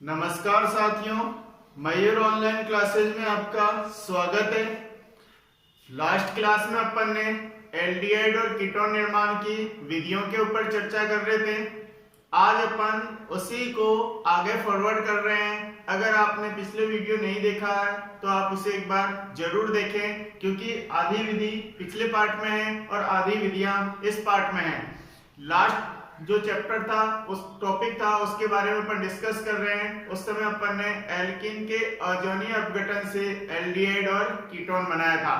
नमस्कार साथियों, मयूर online classes में आपका स्वागत है। लास्ट क्लास में अपन ने एल्डिहाइड और कीटोन निर्माण की विधियों के ऊपर चर्चा कर रहे थे। आज अपन उसी को आगे फॉरवर्ड कर रहे हैं। अगर आपने पिछले वीडियो नहीं देखा है तो आप उसे एक बार जरूर देखें, क्योंकि आधी विधि पिछले पार्ट में है और आधी विधियां इस पार्ट में है। लास्ट जो चैप्टर था, उस टॉपिक था, उसके बारे में अपन डिस्कस कर रहे हैं। उस समय अपन ने एल्कीन के अजोनीय अपघटन से एल्डिहाइड और कीटोन बनाया था।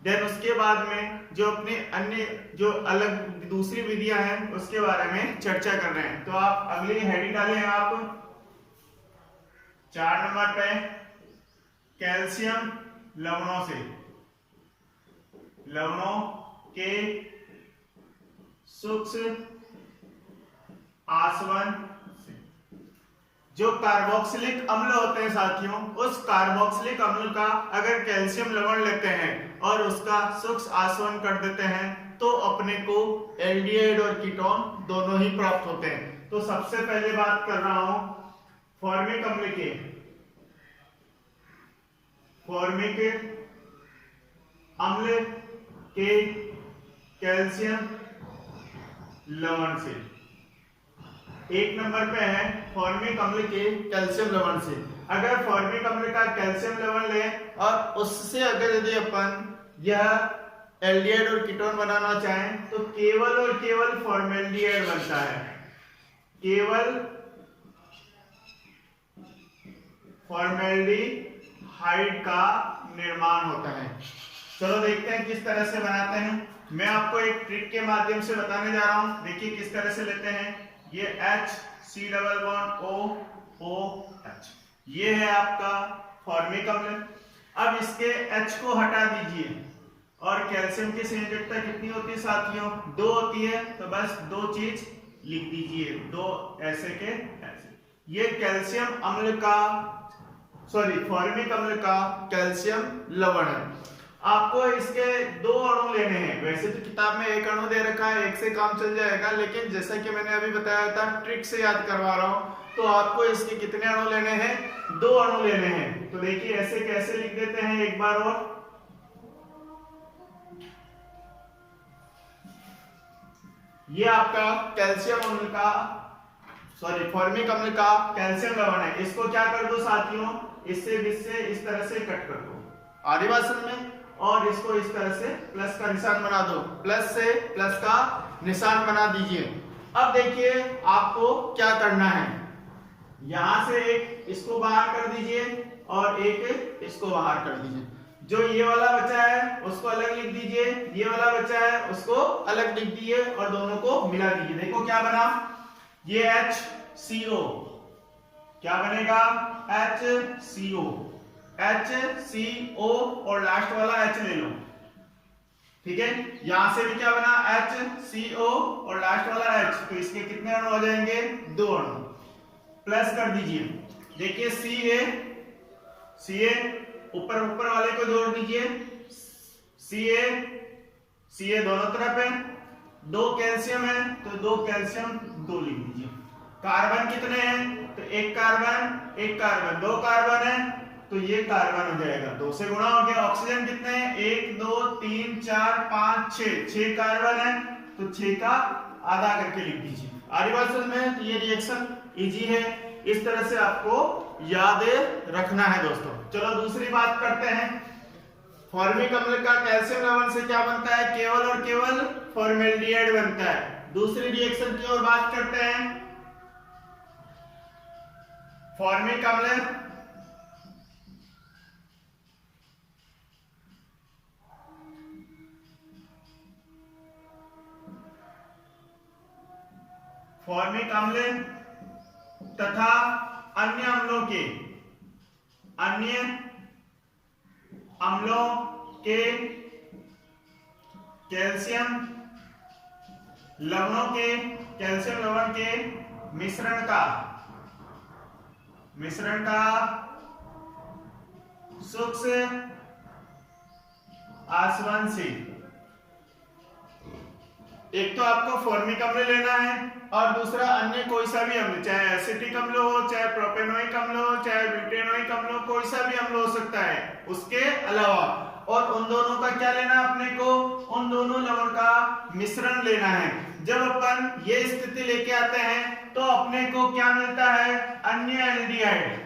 देन उसके बाद में जो अपने अन्य जो अलग दूसरी विधियां हैं उसके बारे में चर्चा कर रहे हैं। तो आप अगली हेडिंग डालें आप 4 नंबर पे कैल्शियम लवणों से, लवणों के सूक्ष्म आसवन से। जो कार्बोक्सिलिक अम्ल होते हैं साथियों, उस कार्बोक्सिलिक अम्ल का अगर कैल्शियम लवण लेते हैं और उसका सूक्ष्म आसवन कर देते हैं तो अपने को एल्डिहाइड और कीटोन दोनों ही प्राप्त होते हैं। तो सबसे पहले बात कर रहा हूं फॉर्मिक अम्ल के, फॉर्मिक अम्ल के कैल्शियम लवण से। एक नंबर पे है फॉर्मिक अम्ल के कैल्शियम लवण से। अगर फॉर्मिक अम्ल का कैल्शियम लवण लें और उससे अगर यदि अपन यह एल्डिहाइड और कीटोन बनाना चाहें तो केवल और केवल फॉर्मेल्डिहाइड बनता है, केवल फॉर्मेल्डिहाइड का निर्माण होता है। चलो देखते हैं किस तरह से बनाते हैं। मैं आपको एक ट्रिक के माध्यम से बताने जा रहा हूं। देखिए किस तरह से लेते हैं। ये H C double bond O O H, ये है आपका फॉर्मिक अम्ल। अब इसके H को हटा दीजिए और कैल्शियम की संयोजकता कितनी होती है साथियों? 2 होती है। तो बस 2 चीज लिख दीजिए, 2 ऐसे के ऐसे। ये कैल्शियम अम्ल का फॉर्मिक अम्ल का कैल्शियम लवण है। आपको इसके 2 अणु लेने हैं। वैसे तो किताब में 1 अणु दे रखा है, 1 से काम चल जाएगा, लेकिन जैसा कि मैंने अभी बताया था ट्रिक से याद करवा रहा हूं। तो आपको इसके कितने अणु लेने हैं? 2 अणु लेने हैं। तो देखिए ऐसे कैसे लिख देते हैं एक बार और। ये आपका कैल्शियम अम्ल का फॉर्मिक अम्ल का कैल्शियम लवण है। इसको क्या कर दो साथियों, इससे इस तरह से कट कर दो आधी भाषण में, और इसको इस तरह से प्लस का निशान बना दो। प्लस से प्लस का निशान बना दीजिए। अब देखिए आपको क्या करना है। यहां से एक इसको बाहर कर दीजिए और एक इसको बाहर कर दीजिए। जो ये वाला बचा है उसको अलग लिख दीजिए, ये वाला बचा है उसको अलग लिख दीजिए और दोनों को मिला दीजिए। देखो क्या बना, ये HCO क्या बनेगा? HCO, HCO और लास्ट वाला H ले लो, ठीक है। यहां से भी क्या बना? HCO और लास्ट वाला H। तो इसके कितने अणु हो जाएंगे? 2 अणु। प्लस कर दीजिए। देखिए Ca ऊपर वाले को जोड़ दीजिए। Ca दोनों तरफ है। 2 कैल्शियम है तो 2 कैल्शियम 2 लिख दीजिए। कार्बन कितने हैं? तो 1 कार्बन 2 कार्बन है तो ये कार्बन हो जाएगा, 2 से गुणा हो गया। ऑक्सीजन कितने हैं? 1 2 3 4 5 6 कार्बन है तो 6 का आधा करके लिख दीजिए। आधी बात समझ में? तो ये रिएक्शन इजी है, इस तरह से आपको याद रखना है दोस्तों। चलो दूसरी बात करते हैं। फॉर्मिक अम्ल का कैल्शियम लवण से क्या बनता है? केवल और केवल फॉर्मेल्डिहाइड बनता है। दूसरी रिएक्शन की ओर बात करते हैं। फॉर्मिक अम्ल तथा अन्य अम्लों के कैल्शियम लवण के मिश्रण का सूक्ष्म आसवन से एक तो आपको फॉर्मिक अम्ल लेना है और दूसरा अन्य कोई सा भी अम्ल, चाहे एसिटिक अम्ल हो, चाहे प्रोपेनोइक अम्ल हो, चाहे ब्यूटेनोइक अम्ल हो, कोई सा भी अम्ल हो सकता है उसके अलावा। और उन दोनों का क्या लेना अपने को, उन दोनों लवण का मिश्रण लेना है। जब अपन ये स्थिति लेके आते हैं तो अपने को क्या मिलता है, अन्य एल्डिहाइड।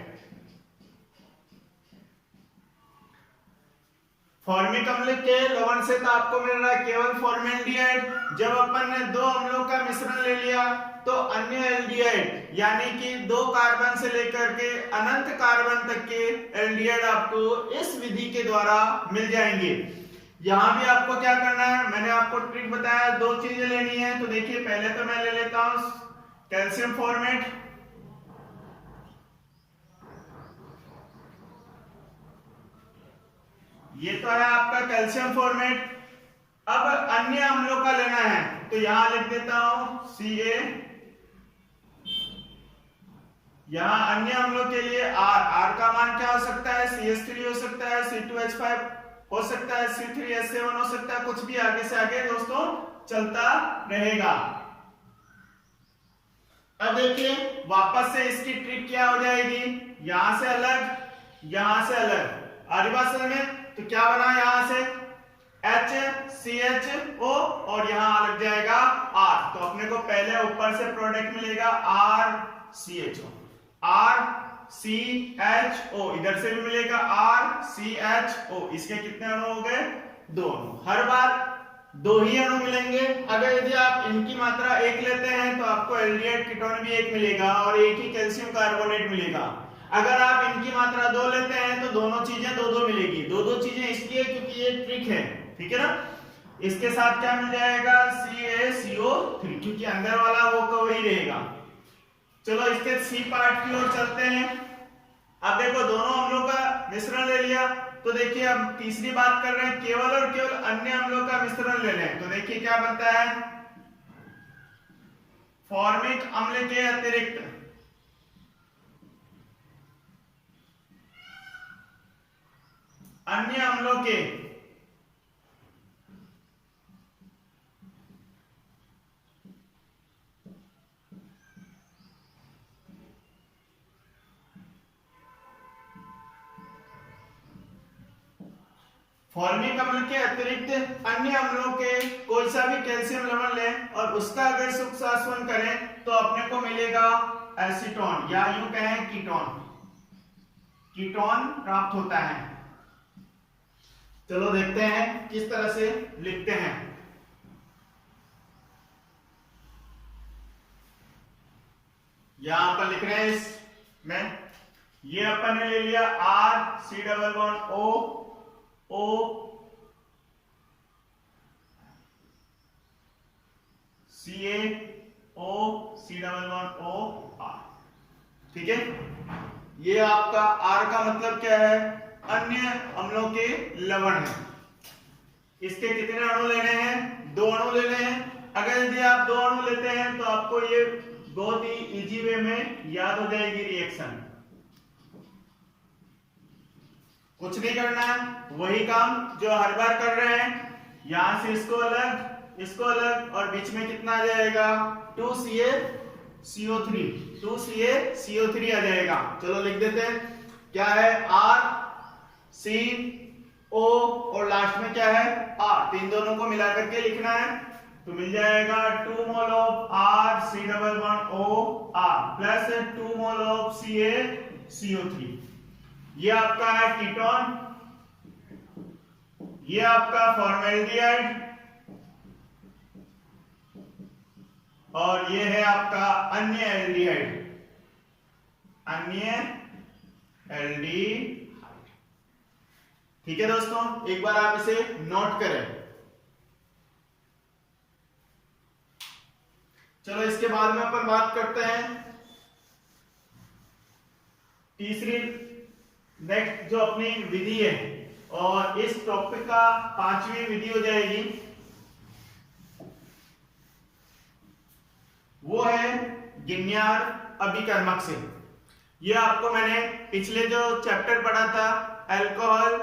फॉर्मिक अम्ल के लवण से तो आपको मिल रहा है केवल फॉर्मेल्डिहाइड। जब अपन ने दो अम्लों का मिश्रण ले लिया तो अन्य एल्डिहाइड, यानी कि 2 कार्बन से लेकर के अनंत कार्बन तक के एल्डिहाइड आपको इस विधि के द्वारा मिल जाएंगे। यहां भी आपको क्या करना है, मैंने आपको ट्रिक बताया, 2 चीजें लेनी है। तो देखिए पहले तो मैं ले लेता हूं कैल्शियम फॉर्मेट, ये तो है आपका कैल्शियम फॉर्मेट। अब अन्य अम्लों का लेना है तो यहां लिख देता हूं Ca। यहां अन्य अम्लों के लिए R का मान क्या हो सकता है, CH3 हो सकता है, C2H5 हो सकता है, C3H7 हो सकता है, कुछ भी आगे से आगे दोस्तों चलता रहेगा। अब देखिए वापस से इसकी ट्रिक क्या हो जाएगी, यहां से अलग, यहां से अलग, आदिवासी में तो क्या बना यहां से HCHO और यहां लग जाएगा R। तो अपने को पहले ऊपर से प्रोडक्ट मिलेगा RCHO, RCHO, इधर से भी मिलेगा RCHO। इसके कितने अणु हो गए, 2 अणु। हर बार 2 ही अणु मिलेंगे। अगर यदि आप इनकी मात्रा 1 लेते हैं तो आपको एल्डिहाइड कीटोन भी 1 मिलेगा और एक ही कैल्शियम कार्बोनेट मिलेगा। अगर आप इनकी मात्रा 2 लेते हैं तो दोनों चीजें 2-2 मिलेगी। 2-2 चीजें इसलिए क्योंकि ये ट्रिक है, ठीक है ना। इसके साथ क्या मिल जाएगा, CaCO3, क्योंकि अंदर वाला वो वही रहेगा। चलो इसके सी पार्ट की ओर चलते हैं। अब देखो दोनों अम्लों का मिश्रण ले लिया, तो देखिए अब तीसरी बात कर रहे हैं, केवल और केवल अन्य अम्लों का मिश्रण ले लें। तो देखिए क्या बनता है, फॉर्मिक अम्ल के अतिरिक्त अन्य अम्लों के फॉर्मिक अम्ल के अतिरिक्त अन्य अम्लों के कोई सा भी कैल्शियम लवण लें और उसका अगर सुखास्वन करें तो अपने को मिलेगा एसीटोन, या यूं कहें कीटोन, कीटोन प्राप्त होता है। चलो देखते हैं किस तरह से लिखते हैं। यहां पर लिख रहे हैं इसमें, ये अपन ने ले लिया RC≡O, O CaO C≡O R, ठीक है। ये आपका R का मतलब क्या है, अन्य अम्लों के लवण है। इसके कितने अणु लेने हैं, 2 अणु लेने हैं। अगर यदि आप 2 अणु लेते हैं तो आपको ये बहुत ही इजी वे में याद हो जाएगी रिएक्शन। कुछ नहीं करना है, वही काम जो हर बार कर रहे हैं। यहां से इसको अलग, इसको अलग, और बीच में कितना आ जाएगा, 2CaCO3, 2CaCO3 आ जाएगा। चलो लिख देते हैं, क्या है RCO और लास्ट में क्या है R, इन दोनों को मिला करके लिखना है। तो मिल जाएगा 2 mole of RC≡O R plus 2 mole of CaCO3। ये आपका है कीटोन, ये आपका फॉर्मेल्डिहाइड, और ये है आपका अन्य एल्डिहाइड, अन्य एल्डिहाइड। ठीक है दोस्तों, एक बार आप इसे नोट करें। चलो इसके बाद में अपन बात करते हैं तीसरी, नेक्स्ट जो अपनी विधि है, और इस टॉपिक का 5वीं विधि हो जाएगी, वो है गिन्यार अभिकर्मक से। ये आपको मैंने पिछले जो चैप्टर पढ़ा था अल्कोहल,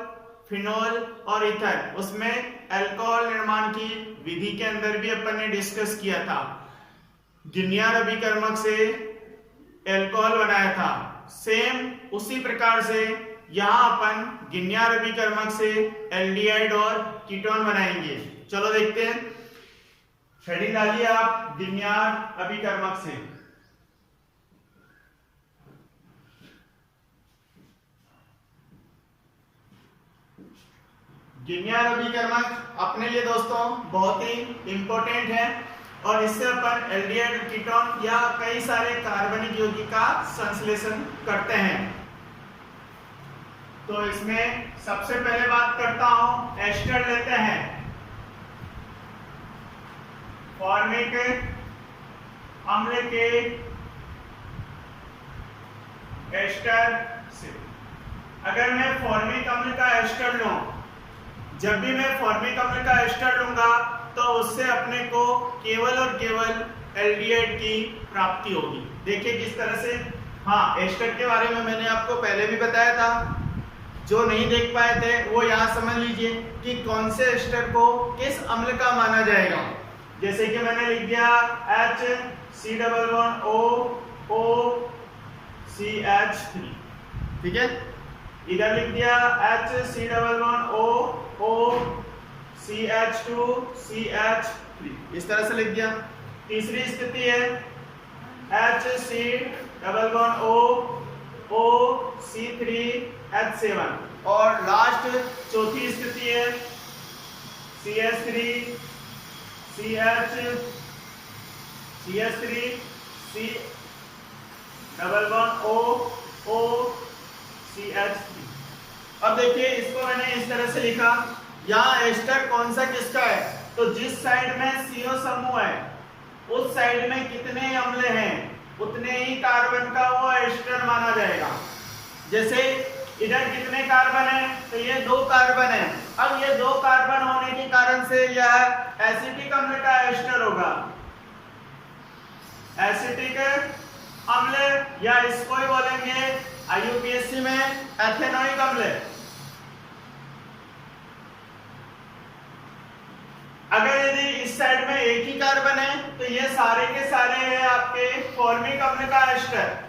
फिनोल और इथर, उसमें अल्कोहल निर्माण की विधि के अंदर भी अपन ने डिस्कस किया था, गिनियार अभिकर्मक से एल्कोहल बनाया था। सेम उसी प्रकार से यहाँ अपन गिनियार अभिकर्मक से एल्डिहाइड और कीटोन बनाएंगे। चलो देखते हैं, हेडिंग डालिए आप गिनियार अभिकर्मक से। गिनियार अभिकर्मक अपने लिए दोस्तों बहुत ही इंपॉर्टेंट है और इससे अपन एल्डिहाइड कीटोन या कई सारे कार्बनिक यौगिक का संश्लेषण करते हैं। तो इसमें सबसे पहले बात करता हूं, एस्टर लेते हैं, फॉर्मिक अम्ल के एस्टर से। अगर मैं फॉर्मिक अम्ल का एस्टर लूं, जब भी मैं फॉर्मिक अम्ल का एस्टर लूंगा तो उससे अपने को केवल और केवल एल्डिहाइड की प्राप्ति होगी। देखिए किस तरह से। हाँ, एस्टर के बारे में मैंने आपको पहले भी बताया था, जो नहीं देख पाए थे वो यहाँ समझ लीजिए कि कौन से एस्टर को किस अम्ल का माना जाएगा। जैसे कि मैंने लिख दिया HC11OOCH3, ठीक है। इधर लिख दिया HC11OOCH2CH3, इस तरह से लिख दिया। तीसरी स्थिति है HC11OOC3H7 और लास्ट चौथी स्थिति है CH3CH11OOCH3। अब देखिए इसको मैंने इस तरह से लिखा, यहाँ एस्टर कौन सा किसका है, तो जिस साइड में CO समूह है उस साइड में कितने अम्ल हैं उतने ही कार्बन का वो एस्टर माना जाएगा। जैसे इधर कितने कार्बन है, तो ये 2 कार्बन है। अब ये 2 कार्बन होने के कारण से यह एसिटिक अम्ल का एस्टर होगा, एसिटिक अम्ल, या इसको ही बोलेंगे IUPAC में एथेनोइक अम्ल। अगर यदि इस साइड में एक ही कार्बन है तो ये सारे के सारे हैं आपके फॉर्मिक अम्ल का एस्टर।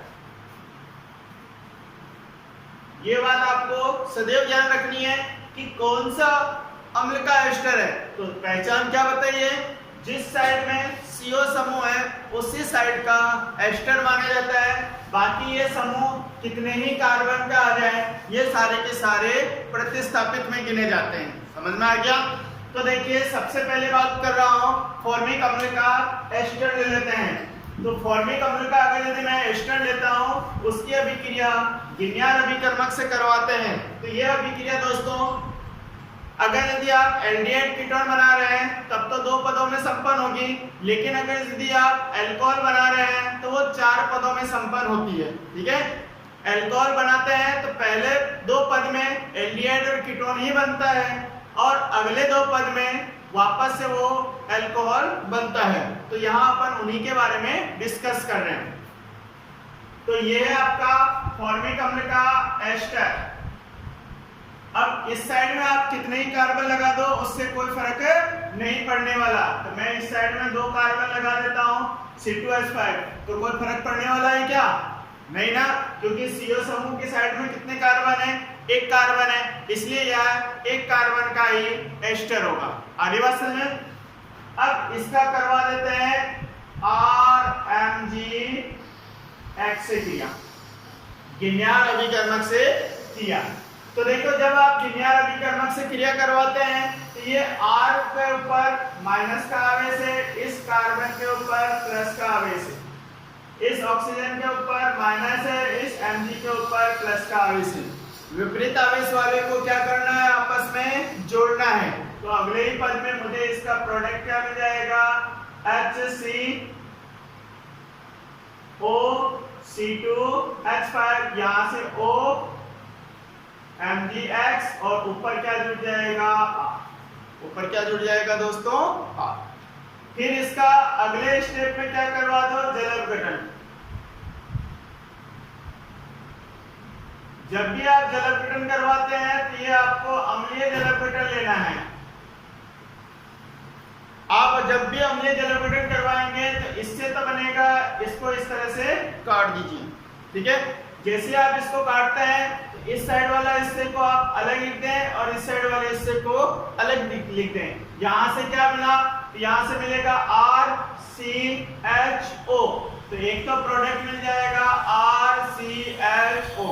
ये बात आपको सदैव ध्यान रखनी है कि कौन सा अम्ल का एस्टर है। तो पहचान क्या बताइए, जिस साइड में CO समूह है उसी साइड का एस्टर माना जाता है। बाकी ये समूह कितने ही कार्बन का आ जाए ये सारे के सारे प्रतिस्थापित में गिने जाते हैं। समझ में आ गया। तो देखिए सबसे पहले बात कर रहा हूं फॉर्मिक अम्ल का एस्टर ले लेते हैं। तो फॉर्मिक अम्ल का अगर यदि मैं एस्टर लेता हूं उसकी अभिक्रिया गिनियार अभिकर्मक से करवाते हैं तो ये अभिक्रिया दोस्तों, अगर यदि आप एल्डिहाइड कीटोन बना रहे हैं तब तो 2 पदों में संपन्न होगी, लेकिन अगर यदि आप एल्कोहल बना रहे हैं तो वो 4 पदों में संपन्न होती है। ठीक है, एल्कोहल बनाते हैं तो पहले 2 पद में एल्डिहाइड और कीटोन ही बनता है और अगले 2 पद में वापस से वो एल्कोहल बनता है। तो यहाँ अपन उन्हीं के बारे में डिस्कस कर रहे हैं। तो ये है आपका फॉर्मिक अम्ल का एस्टर। अब इस साइड में आप कितने ही कार्बन लगा दो उससे कोई फर्क नहीं पड़ने वाला। तो मैं इस साइड में 2 कार्बन लगा देता हूँ C2H5, तो कोई फर्क पड़ने वाला है क्या? नहीं ना, क्योंकि CO समूह की साइड में कितने कार्बन है, 1 कार्बन है, इसलिए यह 1 कार्बन का ही एस्टर होगा। आगे बात समझ में। अब इसका करवा देते हैं RMgX से क्रिया, गिनियार अभिकर्मक से क्रिया। तो देखो जब आप गिनियार अभिकर्मक से क्रिया करवाते हैं तो ये R के ऊपर माइनस का आवेश है, इस कार्बन के ऊपर प्लस का आवेश है, इस ऑक्सीजन के ऊपर माइनस है, इस Mg के ऊपर प्लस का आवेश है। विपरीत आवेश वाले को क्या करना है, आपस में जोड़ना है। तो अगले ही पद में मुझे इसका प्रोडक्ट क्या मिल जाएगा, HCOC2H5, यहां से O MgX और ऊपर क्या जुड़ जाएगा, ऊपर क्या जुड़ जाएगा दोस्तों, फिर इसका अगले स्टेप में क्या करवा दो, जल अपघटन। जब भी आप जल अपघटन करवाते हैं तो ये आपको अम्लीय जल अपघटन लेना है। आप जब भी अम्लीय जल अपघटन करवाएंगे तो इससे तो बनेगा, इसको इस तरह से काट दीजिए, ठीक है। जैसे आप इसको काटते हैं तो इस साइड वाला हिस्से को आप अलग लिख दें और इस साइड वाले हिस्से को अलग लिख दें। यहां से क्या मिला, तो यहां से मिलेगा RCHO, तो एक तो प्रोडक्ट मिल जाएगा RCHO,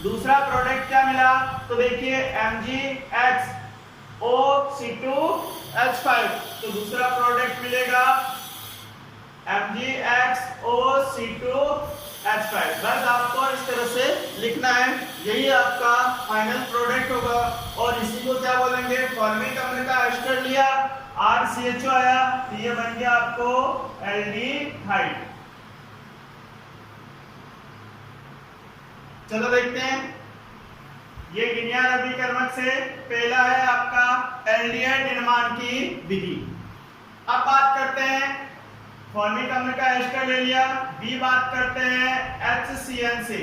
दूसरा प्रोडक्ट क्या मिला, तो देखिए MgXOC2H5, तो दूसरा प्रोडक्ट मिलेगा MgXOC2H5। बस आपको इस तरह से लिखना है, यही आपका फाइनल प्रोडक्ट होगा। और इसी को क्या बोलेंगे, फॉर्मिक अम्ल का एस्टर लिया, RCHO आया, तो ये बन गया आपको एल्डिहाइड। चलो देखते हैं, ये गिनियार अभिकर्मक से पहला है आपका एल्डिहाइड निर्माण की विधि। अब बात करते हैं, फॉर्मिक अम्ल का एस्टर ले लिया, बी बात करते हैं HCN से।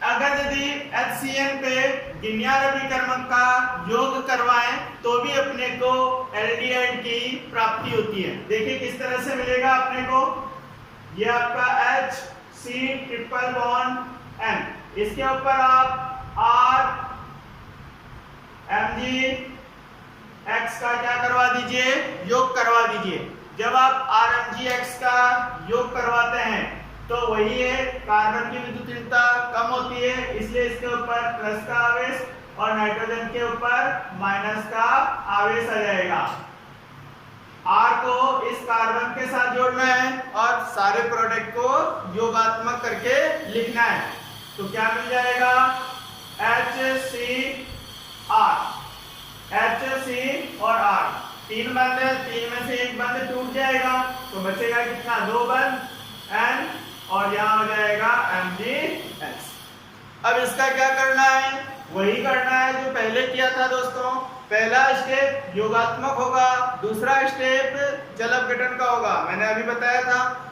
अगर यदि HCN पे गिनियार अभिकर्मक का योग करवाएं तो भी अपने को एल्डिहाइड की प्राप्ति होती है। देखिए किस तरह से मिलेगा अपने को, ये आपका HC ट्रिपल बॉन्ड N, इसके ऊपर आप RMgX का क्या करवा दीजिए, योग करवा दीजिए। जब आप RMgX का योग करवाते हैं तो वही है, कार्बन की विद्युतीयता कम होती है, इसलिए इसके ऊपर प्लस का आवेश और नाइट्रोजन के ऊपर माइनस का आवेश आ जाएगा। R को इस कार्बन के साथ जोड़ना है और सारे प्रोडक्ट को योगात्मक करके लिखना है, तो क्या मिल जाएगा HCr, HC और R, तीन बंद है, तीन में से एक बंद टूट जाएगा तो बचेगा कितना, दो बंद N, और यहाँ हो जाएगा MgX। अब इसका क्या करना है, वही करना है जो पहले किया था दोस्तों। पहला स्टेप योगात्मक होगा, दूसरा स्टेप जल अपघटन का होगा। मैंने अभी बताया था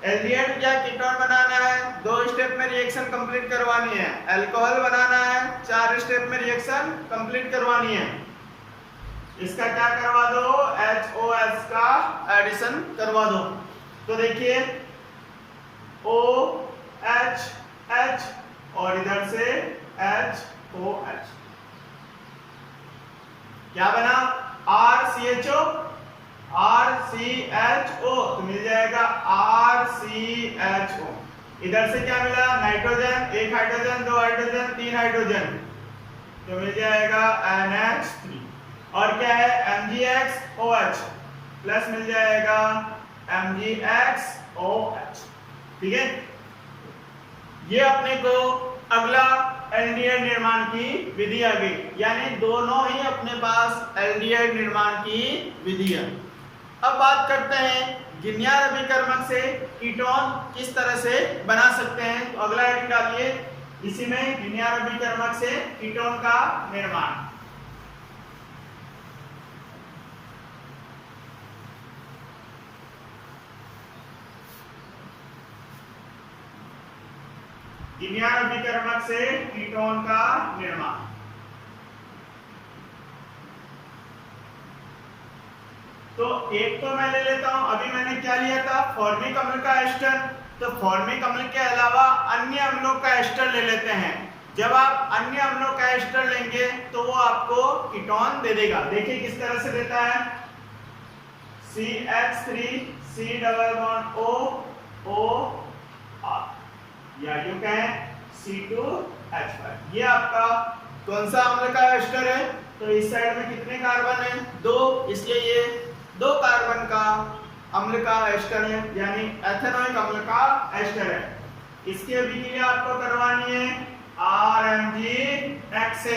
एल्डिहाइड या कीटोन बनाना है, 2 स्टेप में रिएक्शन कंप्लीट करवानी है। अल्कोहल बनाना है, 4 स्टेप में रिएक्शन कंप्लीट करवानी है। इसका क्या करवा दो, HOS का एडिशन करवा दो। तो देखिए OH H और इधर से HOH, क्या बना RCHO, तो मिल जाएगा RCHO। इधर से क्या मिला, नाइट्रोजन, एक हाइड्रोजन, दो हाइड्रोजन, तीन हाइड्रोजन, तो मिल जाएगा NH3। और क्या है MgXOH प्लस मिल जाएगा MgXOH, ठीक है। ये अपने को अगला एल्डिहाइड निर्माण की विधि आ गई, यानी दोनों ही अपने पास एल्डिहाइड निर्माण की विधि है। अब बात करते हैं गिनियार अभिकर्मक से कीटोन किस तरह से बना सकते हैं। तो अगला हेडिंग डालिए, इसी में गिनियार अभिकर्मक से कीटोन का निर्माण। गिनियार अभिकर्मक से कीटोन का निर्माण। तो एक तो मैं ले लेता हूं, अभी मैंने क्या लिया था, फॉर्मिक अम्ल का एस्टर। तो फॉर्मिक अम्ल के अलावा अन्य अम्लों का एस्टर ले लेते हैं। जब आप अन्य अम्लों का एस्टर लेंगे तो वो आपको कीटोन दे देगा। देखिए किस तरह से देता है, CH3 C double bond O O R, या यूं कहें C2H5। ये आपका कौन सा अम्ल का एस्टर है, तो इस साइड में कितने कार्बन है, 2, इसलिए ये 2 कार्बन का अम्ल का एस्टर है, यानी एथेनोइक अम्ल का एस्टर है। इसकी अभिक्रिया आपको करवानी है RMgX से।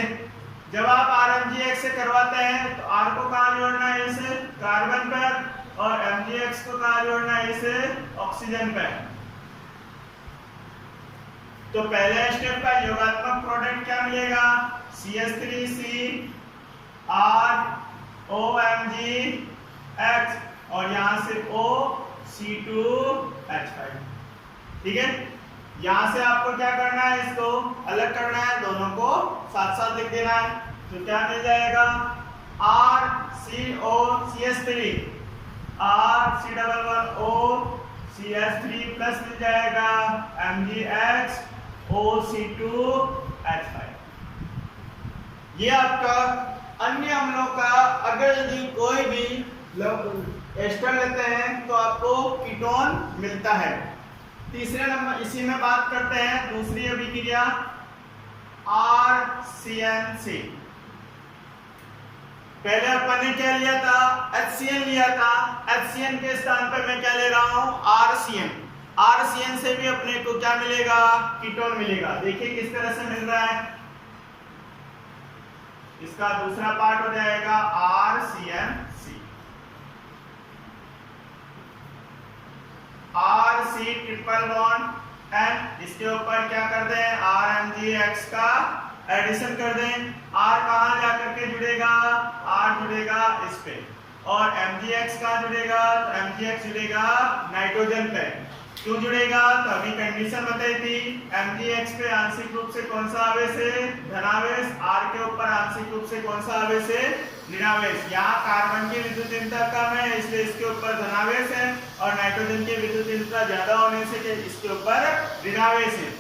जब आप RMgX से करवाते हैं तो R को कहां जोड़ना है, इसे कार्बन पर, और MgX को कहां जोड़ना है, इसे ऑक्सीजन पर। तो पहले स्टेप का योगात्मक प्रोडक्ट क्या मिलेगा, CH3C R OMgX और यहां से O C2H5, ठीक है। यहां से आपको क्या करना है, इसको अलग करना है, दोनों को साथ साथ लिख देना है। तो क्या मिल जाएगा RCOCH3 RC11OCH3 प्लस मिल जाएगा MgXOC2H5। ये आपका अन्य अम्लों का अगर यदि कोई भी एस्टर लेते हैं तो आपको कीटोन मिलता है। तीसरे नंबर इसी में बात करते हैं दूसरी अभिक्रिया RCNC। पहले अपन ने क्या लिया था, HCN लिया था। HCN के स्थान पर मैं क्या ले रहा हूं, RCN। RCN से भी अपने को क्या मिलेगा, कीटोन मिलेगा। देखिए किस तरह से मिल रहा है, इसका दूसरा पार्ट हो जाएगा RCNC। RC triple bond and इसके ऊपर क्या कर दें, RMgX का एडिशन कर दें। R कहां जाकर के जुड़ेगा, R जुड़ेगा इस पे, और MgX कहां जुड़ेगा, तो MgX जुड़ेगा नाइट्रोजन पे। क्यों जुड़ेगा, तो अभी कंडीशन बताई थी, MgX पे आंशिक रूप से कौन सा आवेश है, धनावेश। R के ऊपर आंशिक रूप से कौन सा आवेश है, ऋणावेश। यहाँ कार्बन की विद्युतीनता कम है इसलिए इसके ऊपर धनावेश है, और नाइट्रोजन की विद्युतीनता ज्यादा होने से इसके ऊपर ऋणावेश है।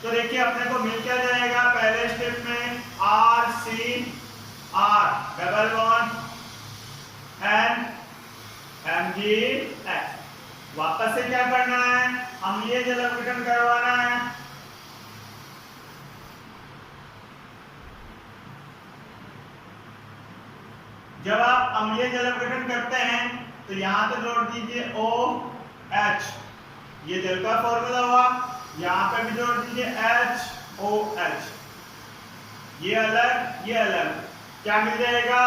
तो देखिए अपने को मिल क्या जाएगा, पहले स्टेप में RCR double bond and MgX। वापस से क्या करना है, अम्लीय जल अपघटन करवाना है। जब आप अम्लीय जल अपघटन करते हैं तो यहां तो जोड़ दीजिए OH, ये जल का फॉर्मूला हुआ। यहां पे भी जोड़ दीजिए HOH, ये अलग ये अलग, क्या मिल जाएगा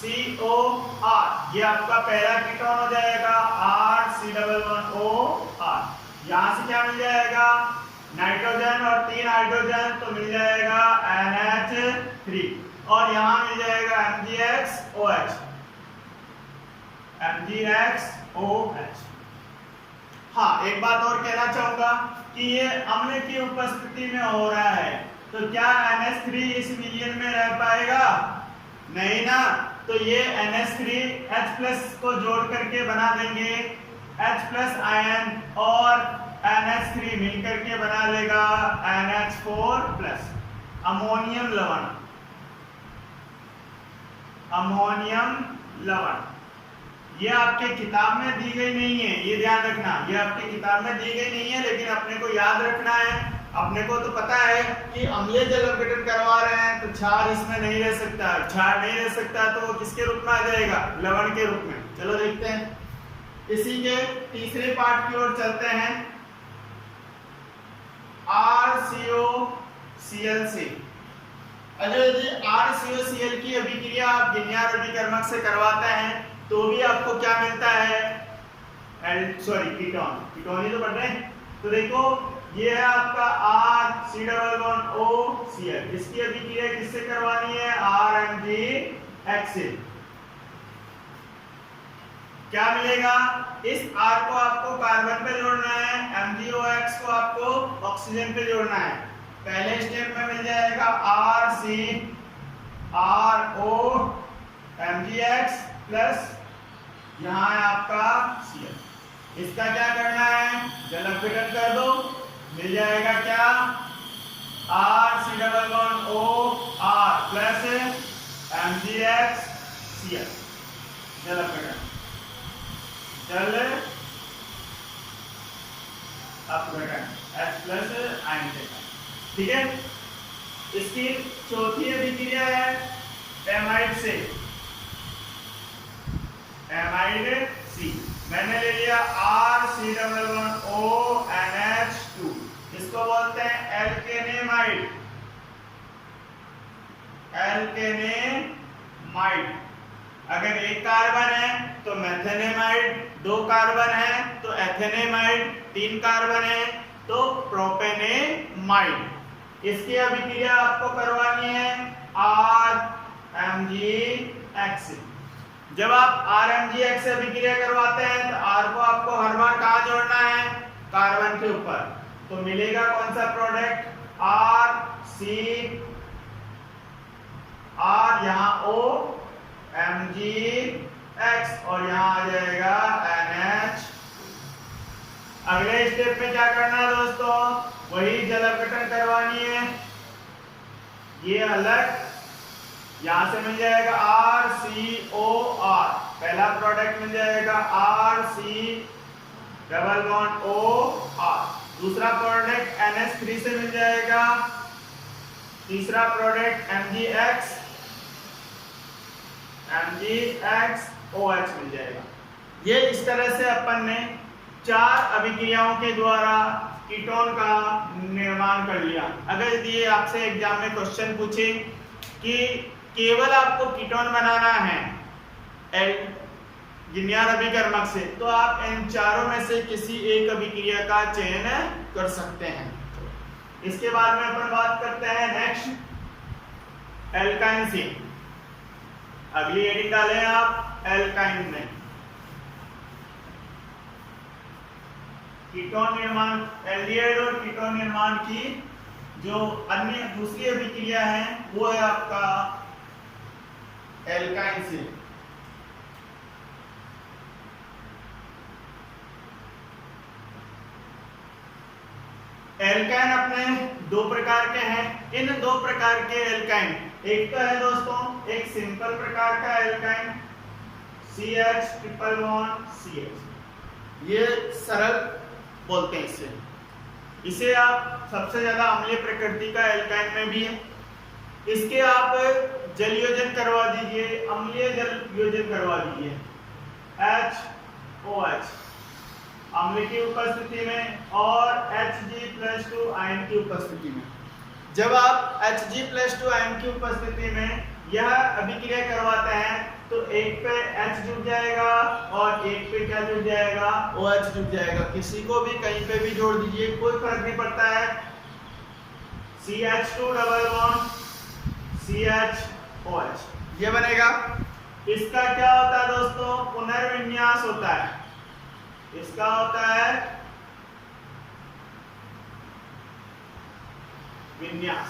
RCOR। ये आपका पहला कीटोन हो जाएगा RC11OR। यहां से क्या मिल जाएगा, नाइट्रोजन और 3 हाइड्रोजन, तो मिल जाएगा NH3, और यहां मिल जाएगा MgXOH। हाँ, एक बात और कहना चाहूंगा कि ये अम्ल की उपस्थिति में हो रहा है, तो क्या NH3 इस विलयन में रह पाएगा, नहीं ना। तो ये NH3H+ को जोड़ करके बना देंगे H+ आयन, और NH3 मिलकर के बना लेगा NH4+, अमोनियम लवण। अमोनियम लवण ये आपके किताब में दी गई नहीं है, ये ध्यान रखना, ये आपके किताब में दी गई नहीं है, लेकिन अपने को याद रखना है। अपने को तो पता है कि अम्लीय जल अपघटन करवा रहे हैं तो क्षार इसमें नहीं रह सकता, क्षार नहीं रह सकता तो वो किसके रूप में आ जाएगा, लवण के रूप में। चलो देखते हैं, इसी के तीसरे पार्ट की ओर चलते हैं, RCOCl3। अगर यदि RCOCl की अभिक्रिया आप गिनियार अभिकर्मक से करवाते हैं तो भी आपको क्या मिलता है, कीटोन। कीटोन ही तो पढ़ रहे हैं। तो देखो ये है आपका RC11OCl, इसकी अभिक्रिया किससे करवानी है, RMgX से। क्या मिलेगा, इस R को आपको कार्बन पे जोड़ना है, MgOX को आपको ऑक्सीजन पे जोड़ना है। पहले स्टेप में मिल जाएगा RCRO MgX प्लस यहाँ है आपका Cl। इसका क्या करना है, जल अपघटन कर दो, मिल जाएगा क्या, RC11OR प्लस MgX Cl। जल अपघटन, जल अपघटन H+ आयन के साथ, ठीक है। इसकी चौथी अभिक्रिया है एमाइड से, एमाइड C। मैंने ले लिया RC11ONH2, इसको बोलते हैं एल्केनेमाइड। एल्केनेमाइड, अगर एक कार्बन है तो मेथेनेमाइड, 2 कार्बन है तो एथेनेमाइड, 3 कार्बन है तो प्रोपेनेमाइड। इसकी अभिक्रिया आपको करवानी है RMgX। जब आप RMgX से अभिक्रिया करवाते हैं तो R को आपको हर बार कहां जोड़ना है, कार्बन के ऊपर, तो मिलेगा कौन सा प्रोडक्ट, RC, R यहाँ O MgX और यहाँ आ जाएगा NH। अगले स्टेप में क्या करना है दोस्तों, वही जल अपघटन करवानी है। ये अलग यहां से मिल जाएगा RCOR, पहला प्रोडक्ट मिल जाएगा RC डबल बॉन्ड OR, दूसरा प्रोडक्ट NH3 से मिल जाएगा, तीसरा प्रोडक्ट MgX मिल जाएगा। ये इस तरह से अपन ने 4 अभिक्रियाओं के द्वारा कीटोन का निर्माण कर लिया। अगर यदि आपसे एग्जाम में क्वेश्चन पूछे कि केवल आपको कीटोन बनाना है गिनियार अभिकर्मक से, तो आप इन चारों में से किसी एक अभिक्रिया का चयन कर सकते हैं। इसके बाद में अपन बात करते हैं नेक्स्ट एल्काइन से। अगली हेडिंग डालें आप एल्काइन में। कीटोन निर्माण, एल्डिहाइड और कीटोन निर्माण की जो अन्य दूसरी अभिक्रिया है वो है आपका एल्काइन से। एल्काइन अपने 2 प्रकार के हैं। इन 2 प्रकार के एल्काइन, एक तो है दोस्तों एक सिंपल प्रकार का alkyne CH triple bond CH, ये सरल बोलते हैं इसे। इसे आप सबसे ज्यादा अम्लीय प्रकृति का एल्काइन में भी है। इसके आप जल योजन करवा दीजिए, अम्लीय जल योजन करवा दीजिए HOH अम्ल की उपस्थिति में और Hg+2 आयन की उपस्थिति में। जब आप Hg+2 आयन की उपस्थिति में यह अभिक्रिया करवाते हैं तो एक पे H जुड़ जाएगा और एक पे क्या जुड़ जाएगा, OH जुड़ जाएगा। किसी को भी कहीं पे भी जोड़ दीजिए, कोई फर्क नहीं पड़ता है। CH2 डबल बॉन्ड CHOH ये बनेगा। इसका क्या होता है दोस्तों, पुनर्विन्यास होता है। इसका होता है विन्यास।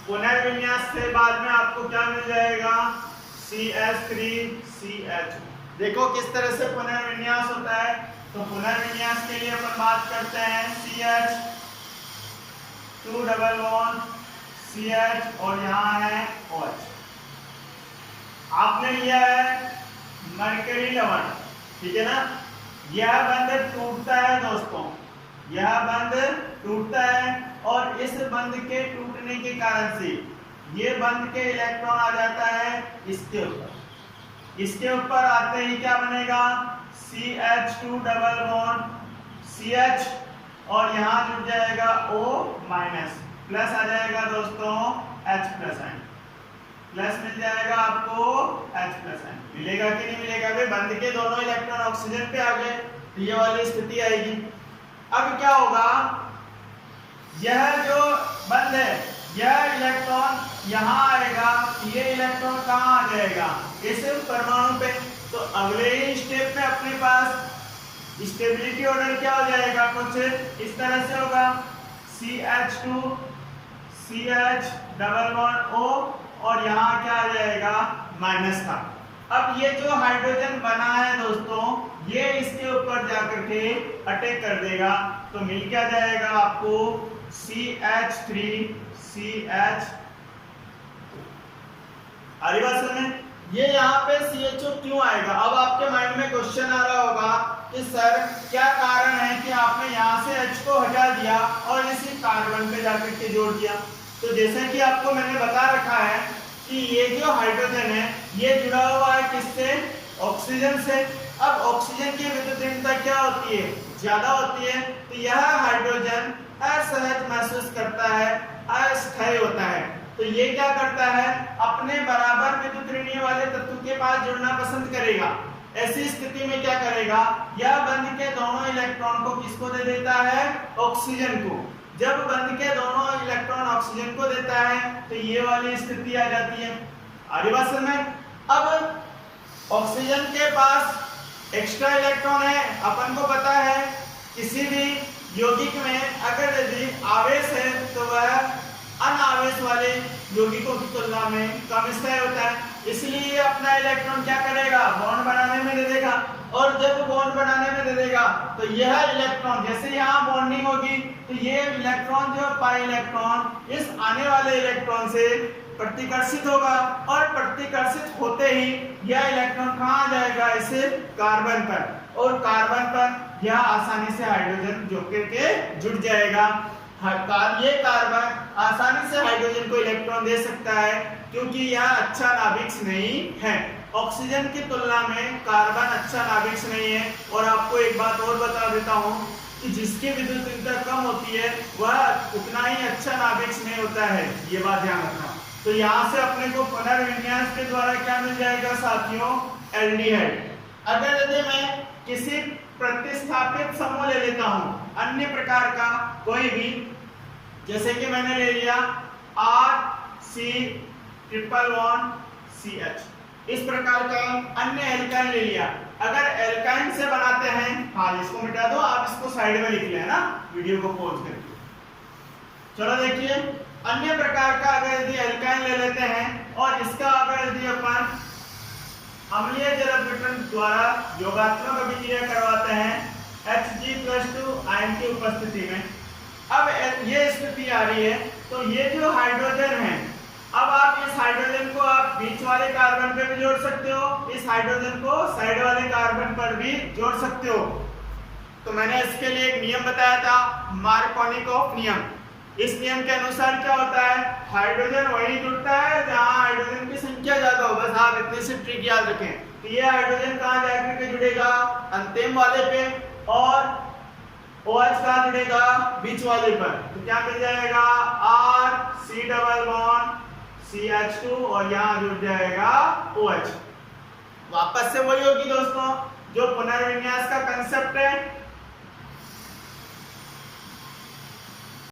पुनर्विन्यास से बाद में आपको क्या मिल जाएगा, CH3CH। देखो किस तरह से पुनर्विन्यास होता है। तो पुनर्विन्यास के लिए अपन बात करते हैं CH2 डबल बॉन्ड CH और यहाँ है OH। आपने लिया है मरकरी लवण, ठीक है ना। यह बंध टूटता है दोस्तों, यह बंध टूटता है और इस बंध के टूटने के कारण से ये बंध के इलेक्ट्रॉन आ जाता है इसके ऊपर। इसके ऊपर आते ही क्या बनेगा, CH2 डबल बॉन्ड CH और यहाँ जुड़ जाएगा O- प्लस आ जाएगा दोस्तों H+ आयन, प्लस मिल जाएगा आपको H+, मिलेगा कि नहीं मिलेगा। वे बंध के दोनों इलेक्ट्रॉन ऑक्सीजन पे आ गए तो ये वाली स्थिति आएगी। अब क्या होगा, यह जो बंध है यह इलेक्ट्रॉन यहाँ आएगा, ये इलेक्ट्रॉन कहाँ आ जाएगा, इस परमाणु पे। तो अगले ही स्टेप में अपने पास स्टेबिलिटी ऑर्डर क्या हो जाएगा, कुछ इस तरह से होगा CH2 CH double bond O और यहाँ क्या आ जाएगा, माइनस था। अब ये जो हाइड्रोजन बना है दोस्तों, ये इसके ऊपर जाकर के अटैक कर देगा तो मिल क्या जाएगा आपको CH3CH। अरे बात समझ में, ये यहाँ पे CHO क्यों आएगा। अब आपके माइंड में क्वेश्चन आ रहा होगा कि सर क्या कारण है कि आपने यहाँ से H को हटा दिया और इसी कार्बन पे जाकर के जोड़ दिया। तो जैसे कि आपको मैंने बता रखा है कि ये जो हाइड्रोजन है ये जुड़ा हुआ है किससे, ऑक्सीजन से। अब ऑक्सीजन की विद्युत ऋणता क्या होती है, ज्यादा होती है। तो यह हाइड्रोजन असहज महसूस करता है, अस्थायी होता है। तो ये क्या करता है, अपने बराबर विद्युत ऋणीय वाले तत्व के पास जुड़ना पसंद करेगा। ऐसी स्थिति में क्या करेगा, यह बंध के दोनों इलेक्ट्रॉन को किसको दे देता है, ऑक्सीजन को। जब बंध के दोनों इलेक्ट्रॉन ऑक्सीजन को देता है तो ये वाली स्थिति आ जाती है। आगे बात समझ में। अब ऑक्सीजन के पास एक्स्ट्रा इलेक्ट्रॉन है। अपन को पता है किसी भी यौगिक में अगर यदि आवेश है तो वह अनावेश वाले यौगिकों की तुलना में कम स्थायी होता है। इसलिए ये अपना इलेक्ट्रॉन क्या करेगा, बॉन्ड बनाने में दे देगा। और जब बॉन्ड बनाने में दे देगा तो यह इलेक्ट्रॉन, जैसे यहाँ बॉन्डिंग होगी तो ये इलेक्ट्रॉन जो पाई इलेक्ट्रॉन इस आने वाले इलेक्ट्रॉन से प्रतिकर्षित होगा, और प्रतिकर्षित होते ही यह इलेक्ट्रॉन कहाँ जाएगा, इसे कार्बन पर, और कार्बन पर यह आसानी से हाइड्रोजन जोड़ के जुड़ जाएगा। ये कार्बन आसानी से हाइड्रोजन को इलेक्ट्रॉन दे सकता है क्योंकि यह अच्छा नाभिक नहीं है। ऑक्सीजन की तुलना में कार्बन अच्छा नाभिक नहीं है। और आपको एक बात और बता देता हूं कि जिसकी विद्युतीयता कम होती है वह उतना ही अच्छा नाभिक नहीं होता है, ये बात ध्यान रखना। तो यहाँ से अपने को पुनर्विन्यास के द्वारा क्या मिल जाएगा साथियों, एल्डिहाइड। अगर यदि मैं किसी प्रतिस्थापित समूह ले लेता हूं अन्य प्रकार का कोई भी, जैसे कि मैंने ले लिया RC1CH, इस प्रकार का अन्य एल्काइन ले लिया। अगर एल्काइन से बनाते हैं, हाँ इसको मिटा दो, आप इसको साइड में लिख लेना वीडियो को पॉज करके। चलो देखिए, अन्य प्रकार का अगर यदि एल्काइन ले लेते हैं और इसका अगर यदि अपन अम्लीय जल अपघटन द्वारा योगात्मक अभिक्रिया करवाते हैं Hg+2 आयन की उपस्थिति में, अब ये स्थिति आ रही है तो ये जो हाइड्रोजन है, अब आप इस हाइड्रोजन को आप बीच वाले कार्बन पे भी जोड़ सकते हो, इस हाइड्रोजन को साइड वाले कार्बन पर भी जोड़ सकते हो। तो मैंने इसके लिए एक नियम बताया था, मार्कोनिकॉफ नियम। इस नियम के अनुसार क्या होता है, हाइड्रोजन वही जुड़ता है जहां हाइड्रोजन की संख्या ज्यादा हो। बस आप इतनी सी ट्रिक याद रखें। तो ये हाइड्रोजन कहां जाकर के जुड़ेगा, अंतिम वाले पे, और OH कहां जुड़ेगा, बीच वाले पर। तो क्या मिल जाएगा, RC⋯CH2 और यहाँ जुड़ जाएगा OH। वापस से वही होगी दोस्तों, जो पुनर्विन्यास का कंसेप्ट है